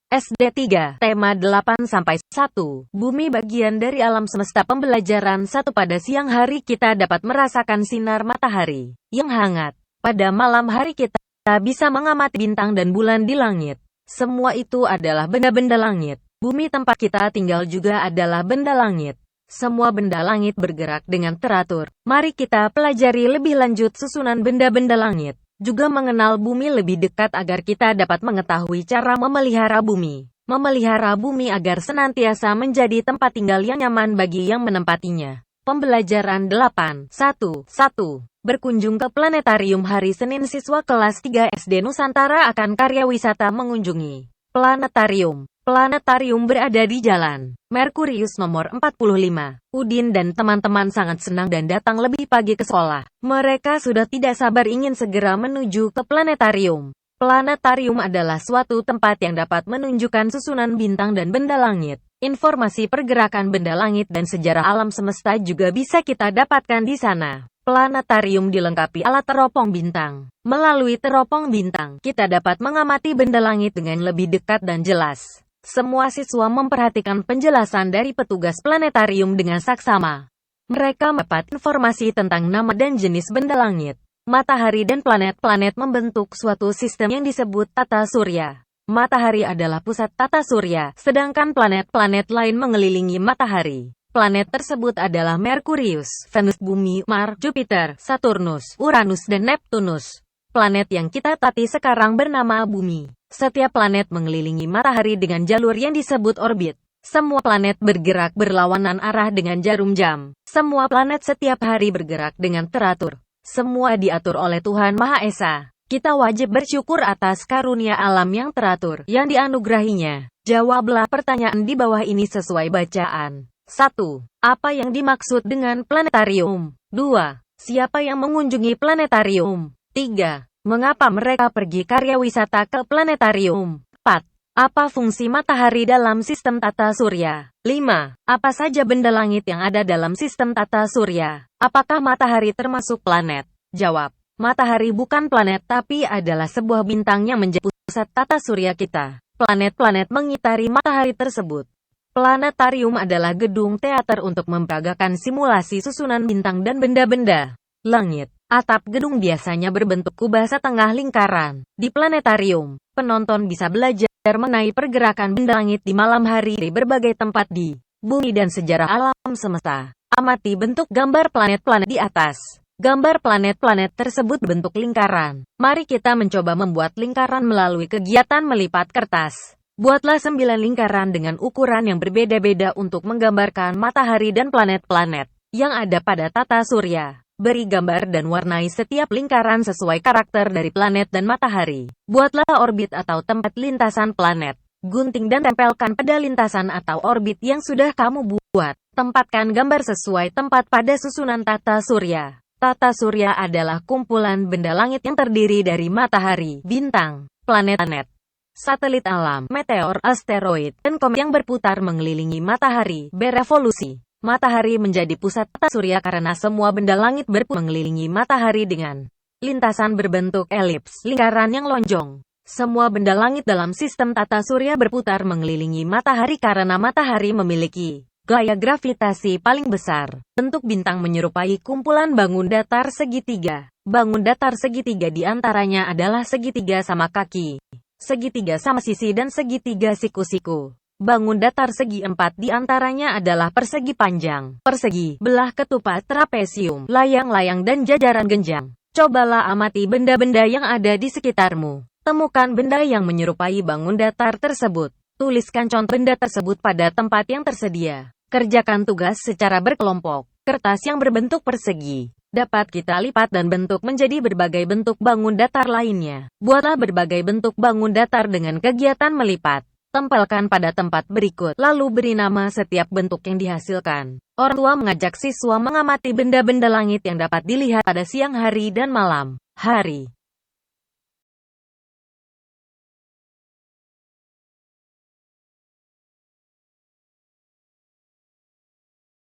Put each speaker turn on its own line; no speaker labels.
SD 3, tema 8-1, Bumi bagian dari alam semesta. Pembelajaran 1. Pada siang hari kita dapat merasakan sinar matahari yang hangat. Pada malam hari kita bisa mengamati bintang dan bulan di langit. Semua itu adalah benda-benda langit. Bumi tempat kita tinggal juga adalah benda langit. Semua benda langit bergerak dengan teratur. Mari kita pelajari lebih lanjut susunan benda-benda langit. Juga mengenal bumi lebih dekat agar kita dapat mengetahui cara memelihara bumi. Memelihara bumi agar senantiasa menjadi tempat tinggal yang nyaman bagi yang menempatinya. Pembelajaran 8.1.1 Berkunjung ke planetarium. Hari Senin siswa kelas 3 SD Nusantara akan karya wisata mengunjungi planetarium. Planetarium berada di Jalan Merkurius nomor 45. Udin dan teman-teman sangat senang dan datang lebih pagi ke sekolah. Mereka sudah tidak sabar ingin segera menuju ke planetarium. Planetarium adalah suatu tempat yang dapat menunjukkan susunan bintang dan benda langit. Informasi pergerakan benda langit dan sejarah alam semesta juga bisa kita dapatkan di sana. Planetarium dilengkapi alat teropong bintang. Melalui teropong bintang, kita dapat mengamati benda langit dengan lebih dekat dan jelas. Semua siswa memperhatikan penjelasan dari petugas planetarium dengan saksama. Mereka mendapat informasi tentang nama dan jenis benda langit. Matahari dan planet-planet membentuk suatu sistem yang disebut tata surya. Matahari adalah pusat tata surya, sedangkan planet-planet lain mengelilingi matahari. Planet tersebut adalah Merkurius, Venus, Bumi, Mars, Jupiter, Saturnus, Uranus, dan Neptunus. Planet yang kita tati sekarang bernama Bumi. Setiap planet mengelilingi matahari dengan jalur yang disebut orbit. Semua planet bergerak berlawanan arah dengan jarum jam. Semua planet setiap hari bergerak dengan teratur. Semua diatur oleh Tuhan Maha Esa. Kita wajib bersyukur atas karunia alam yang teratur yang dianugerahinya. Jawablah pertanyaan di bawah ini sesuai bacaan. 1. Apa yang dimaksud dengan planetarium? 2. Siapa yang mengunjungi planetarium? 3. Mengapa mereka pergi karya wisata ke planetarium? 4. Apa fungsi matahari dalam sistem tata surya? 5. Apa saja benda langit yang ada dalam sistem tata surya? Apakah matahari termasuk planet? Jawab. Matahari bukan planet tapi adalah sebuah bintang yang menjadi pusat tata surya kita. Planet-planet mengitari matahari tersebut. Planetarium adalah gedung teater untuk memperagakan simulasi susunan bintang dan benda-benda langit. Atap gedung biasanya berbentuk kubah setengah lingkaran. Di planetarium, penonton bisa belajar mengenai pergerakan benda langit di malam hari di berbagai tempat di bumi dan sejarah alam semesta. Amati bentuk gambar planet-planet di atas. Gambar planet-planet tersebut bentuk lingkaran. Mari kita mencoba membuat lingkaran melalui kegiatan melipat kertas. Buatlah 9 lingkaran dengan ukuran yang berbeda-beda untuk menggambarkan matahari dan planet-planet yang ada pada tata surya. Beri gambar dan warnai setiap lingkaran sesuai karakter dari planet dan matahari. Buatlah orbit atau tempat lintasan planet. Gunting dan tempelkan pada lintasan atau orbit yang sudah kamu buat. Tempatkan gambar sesuai tempat pada susunan tata surya. Tata surya adalah kumpulan benda langit yang terdiri dari matahari, bintang, planet, satelit alam, meteor, asteroid, dan komet yang berputar mengelilingi matahari, berevolusi. Matahari menjadi pusat tata surya karena semua benda langit berputar mengelilingi matahari dengan lintasan berbentuk elips, lingkaran yang lonjong. Semua benda langit dalam sistem tata surya berputar mengelilingi matahari karena matahari memiliki gaya gravitasi paling besar. Bentuk bintang menyerupai kumpulan bangun datar segitiga. Bangun datar segitiga di antaranya adalah segitiga sama kaki, segitiga sama sisi dan segitiga siku-siku. Bangun datar segi 4 di antaranya adalah persegi panjang, persegi, belah ketupat, trapesium, layang-layang dan jajaran genjang. Cobalah amati benda-benda yang ada di sekitarmu. Temukan benda yang menyerupai bangun datar tersebut. Tuliskan contoh benda tersebut pada tempat yang tersedia. Kerjakan tugas secara berkelompok. Kertas yang berbentuk persegi dapat kita lipat dan bentuk menjadi berbagai bentuk bangun datar lainnya. Buatlah berbagai bentuk bangun datar dengan kegiatan melipat. Tempelkan pada tempat berikut, lalu beri nama setiap bentuk yang dihasilkan. Orang tua mengajak siswa mengamati benda-benda langit yang dapat dilihat pada siang hari dan malam hari.